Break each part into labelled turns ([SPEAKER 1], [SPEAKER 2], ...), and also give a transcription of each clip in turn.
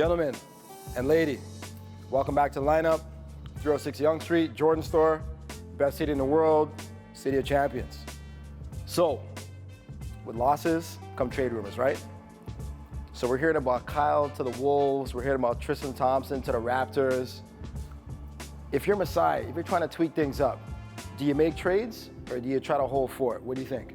[SPEAKER 1] Gentlemen and lady, welcome back to the lineup. 306 Yonge Street, Jordan Store, best city in the world, city of champions. So, with losses come trade rumors, right? So we're hearing about Kyle to the Wolves, we're hearing about Tristan Thompson to the Raptors. If you're Masai, if you're trying to tweak things up, do you make trades or do you try to hold fort? What do you think?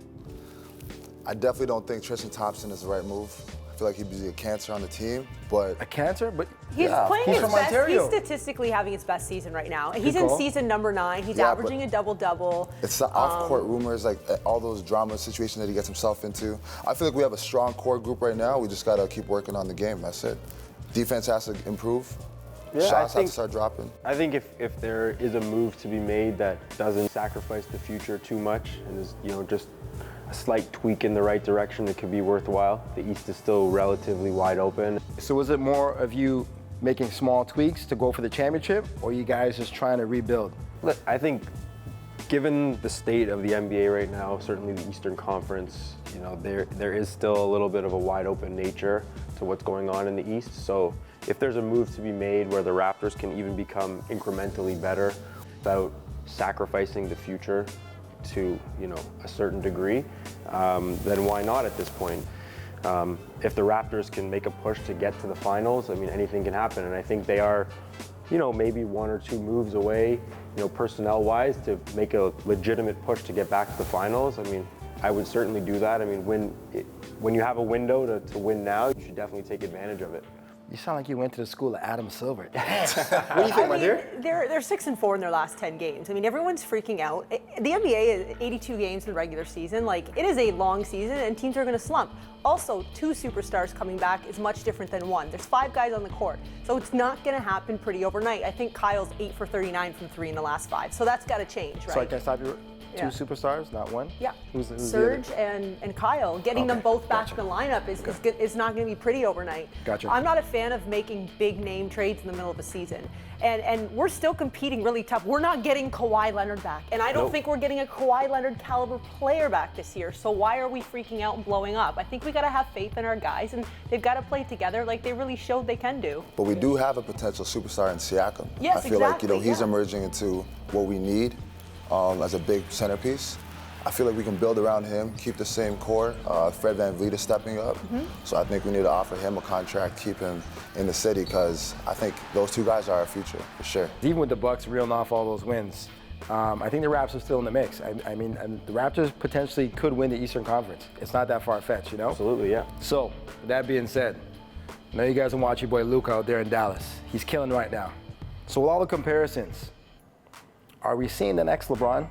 [SPEAKER 2] I definitely don't think Tristan Thompson is the right move. I feel like he'd be a cancer on the team, but...
[SPEAKER 1] A cancer? But
[SPEAKER 3] he's playing
[SPEAKER 1] he's
[SPEAKER 3] his
[SPEAKER 1] from
[SPEAKER 3] best.
[SPEAKER 1] Ontario.
[SPEAKER 3] He's statistically having his best season right now. And he's
[SPEAKER 1] Good
[SPEAKER 3] in
[SPEAKER 1] call.
[SPEAKER 3] season number 9. He's
[SPEAKER 2] Yeah,
[SPEAKER 3] averaging a double-double.
[SPEAKER 2] It's the off-court rumors, like all those drama situations that he gets himself into. I feel like we have a strong core group right now. We just got to keep working on the game. That's it. Defense has to improve.
[SPEAKER 4] Yeah,
[SPEAKER 2] Shots have to start dropping.
[SPEAKER 4] I think if there is a move to be made that doesn't sacrifice the future too much and is, just a slight tweak in the right direction that could be worthwhile. The East is still relatively wide open.
[SPEAKER 1] So is it more of you making small tweaks to go for the championship, or you guys just trying to rebuild?
[SPEAKER 4] Look, I think given the state of the NBA right now, certainly the Eastern Conference, there is still a little bit of a wide open nature to what's going on in the East. So if there's a move to be made where the Raptors can even become incrementally better without sacrificing the future to a certain degree, then why not at this point? If the Raptors can make a push to get to the finals, anything can happen. And I think they are, maybe 1 or 2 moves away, personnel-wise, to make a legitimate push to get back to the finals. I would certainly do that. When you have a window to win now, you should definitely take advantage of it.
[SPEAKER 1] You sound like you went to the school of Adam Silver. What do you think, my dear?
[SPEAKER 3] They're 6-4 in their last 10 games. Everyone's freaking out. The NBA is 82 games in the regular season. It is a long season, and teams are going to slump. Also, 2 superstars coming back is much different than 1. There's 5 guys on the court, so it's not going to happen pretty overnight. I think Kyle's 8 for 39 from 3 in the last 5, so that's got to change, right?
[SPEAKER 1] So I can stop you. 2 superstars, not 1?
[SPEAKER 3] Yeah.
[SPEAKER 1] Who's
[SPEAKER 3] Serge and Kyle. Getting them both back in the lineup is good. It's not going to be pretty overnight.
[SPEAKER 1] Gotcha.
[SPEAKER 3] I'm not a fan of making big name trades in the middle of a season. And we're still competing really tough. We're not getting Kawhi Leonard back. And I don't think we're getting a Kawhi Leonard caliber player back this year. So why are we freaking out and blowing up? I think we got to have faith in our guys, and they've got to play together like they really showed they can do.
[SPEAKER 2] But we do have a potential superstar in Siakam.
[SPEAKER 3] Yes,
[SPEAKER 2] I feel like he's
[SPEAKER 3] yeah.
[SPEAKER 2] emerging into what we need as a big centerpiece. I feel like we can build around him, keep the same core. Fred VanVleet is stepping up, so I think we need to offer him a contract, keep him in the city, because I think those 2 guys are our future, for sure.
[SPEAKER 1] Even with the Bucks reeling off all those wins, I think the Raps are still in the mix. And the Raptors potentially could win the Eastern Conference. It's not that far-fetched,
[SPEAKER 4] Absolutely, yeah.
[SPEAKER 1] So, with that being said, I know you guys can watch your boy Luka out there in Dallas. He's killing right now. So with all the comparisons, are we seeing the next LeBron?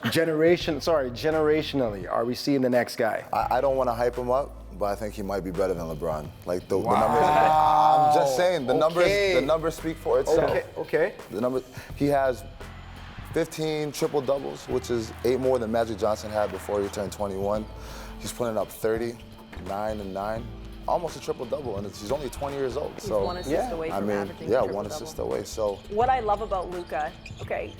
[SPEAKER 1] Generationally, are we seeing the next guy?
[SPEAKER 2] I don't want to hype him up, but I think he might be better than LeBron. The numbers. I'm just saying the numbers speak for itself.
[SPEAKER 1] Okay.
[SPEAKER 2] The numbers. He has 15 triple doubles, which is 8 more than Magic Johnson had before he turned 21. He's putting up 30, 9 and 9. Almost a triple double, and he's only 20 years old.
[SPEAKER 3] He's 1 assist away from averaging a
[SPEAKER 2] 1 assist away. So
[SPEAKER 3] what I love about Luka,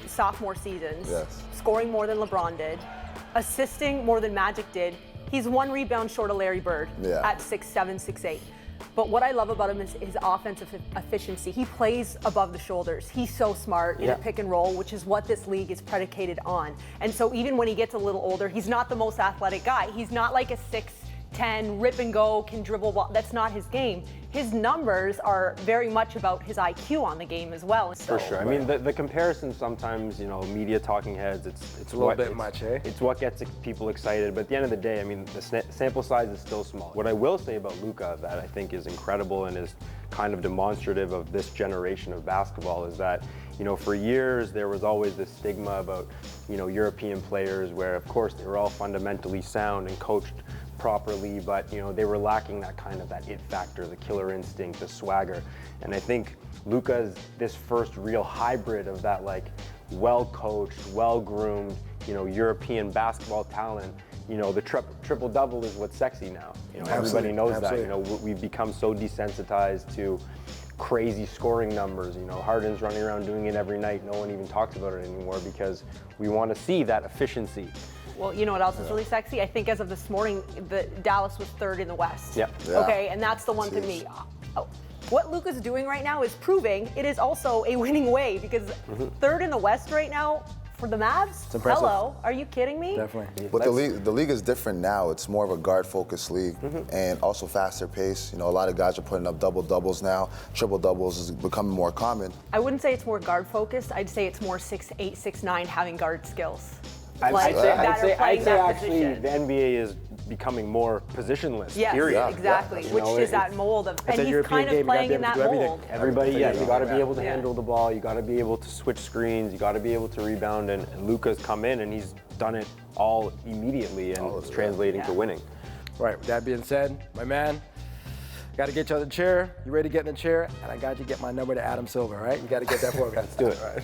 [SPEAKER 3] sophomore seasons, scoring more than LeBron did, assisting more than Magic did. He's 1 rebound short of Larry Bird at 6'7", 6'8". But what I love about him is his offensive efficiency. He plays above the shoulders. He's so smart in a pick and roll, which is what this league is predicated on. And so even when he gets a little older, he's not the most athletic guy. He's not like a 6'10", rip and go, can dribble ball. That's not his game. His numbers are very much about his IQ on the game as well.
[SPEAKER 4] For sure. The comparison sometimes, media talking heads, it's
[SPEAKER 1] a little bit much, eh?
[SPEAKER 4] It's what gets people excited. But at the end of the day, the sample size is still small. What I will say about Luka that I think is incredible and is kind of demonstrative of this generation of basketball is that, for years there was always this stigma about, European players where, of course, they were all fundamentally sound and coached properly, but they were lacking that it factor, the killer instinct, the swagger. And I think Luka is this first real hybrid of that well-coached, well-groomed, European basketball talent. The triple-double is what's sexy now. Everybody knows that. We've become so desensitized to crazy scoring numbers. Harden's running around doing it every night. No one even talks about it anymore because we want to see that efficiency.
[SPEAKER 3] Well, you know what else is really sexy? I think as of this morning, Dallas was 3rd in the West.
[SPEAKER 4] Yeah.
[SPEAKER 3] Okay, and that's the one to me. what Luka's doing right now is proving it is also a winning way, because third in the West right now for the Mavs?
[SPEAKER 1] It's impressive.
[SPEAKER 3] Hello, are you kidding me?
[SPEAKER 1] Definitely.
[SPEAKER 2] But the league is different now. It's more of a guard-focused league and also faster pace. You know, a lot of guys are putting up double-doubles now. Triple-doubles is becoming more common.
[SPEAKER 3] I wouldn't say it's more guard-focused. I'd say it's more 6'8", 6'9", having guard skills.
[SPEAKER 4] I'd say actually
[SPEAKER 3] position.
[SPEAKER 4] the NBA is becoming more positionless.
[SPEAKER 3] Yes,
[SPEAKER 4] period.
[SPEAKER 3] exactly.
[SPEAKER 4] You
[SPEAKER 3] which
[SPEAKER 4] know,
[SPEAKER 3] is that mold of, and
[SPEAKER 1] a
[SPEAKER 3] he's
[SPEAKER 1] European
[SPEAKER 3] kind of
[SPEAKER 1] game, you gotta
[SPEAKER 3] playing
[SPEAKER 1] be
[SPEAKER 3] in
[SPEAKER 1] able
[SPEAKER 3] that
[SPEAKER 1] to do
[SPEAKER 3] mold.
[SPEAKER 4] Everybody, you got to be able to
[SPEAKER 3] Yeah.
[SPEAKER 4] handle the ball. You got to be able to switch screens. You got to be able to rebound. And Luka's come in and he's done it all immediately, and it's translating to winning.
[SPEAKER 1] Right, with that being said, my man, got to get you on the chair. You ready to get in the chair? And I got you to get my number to Adam Silver, all right? You got to get that for me.
[SPEAKER 4] Let's do it.
[SPEAKER 1] All right.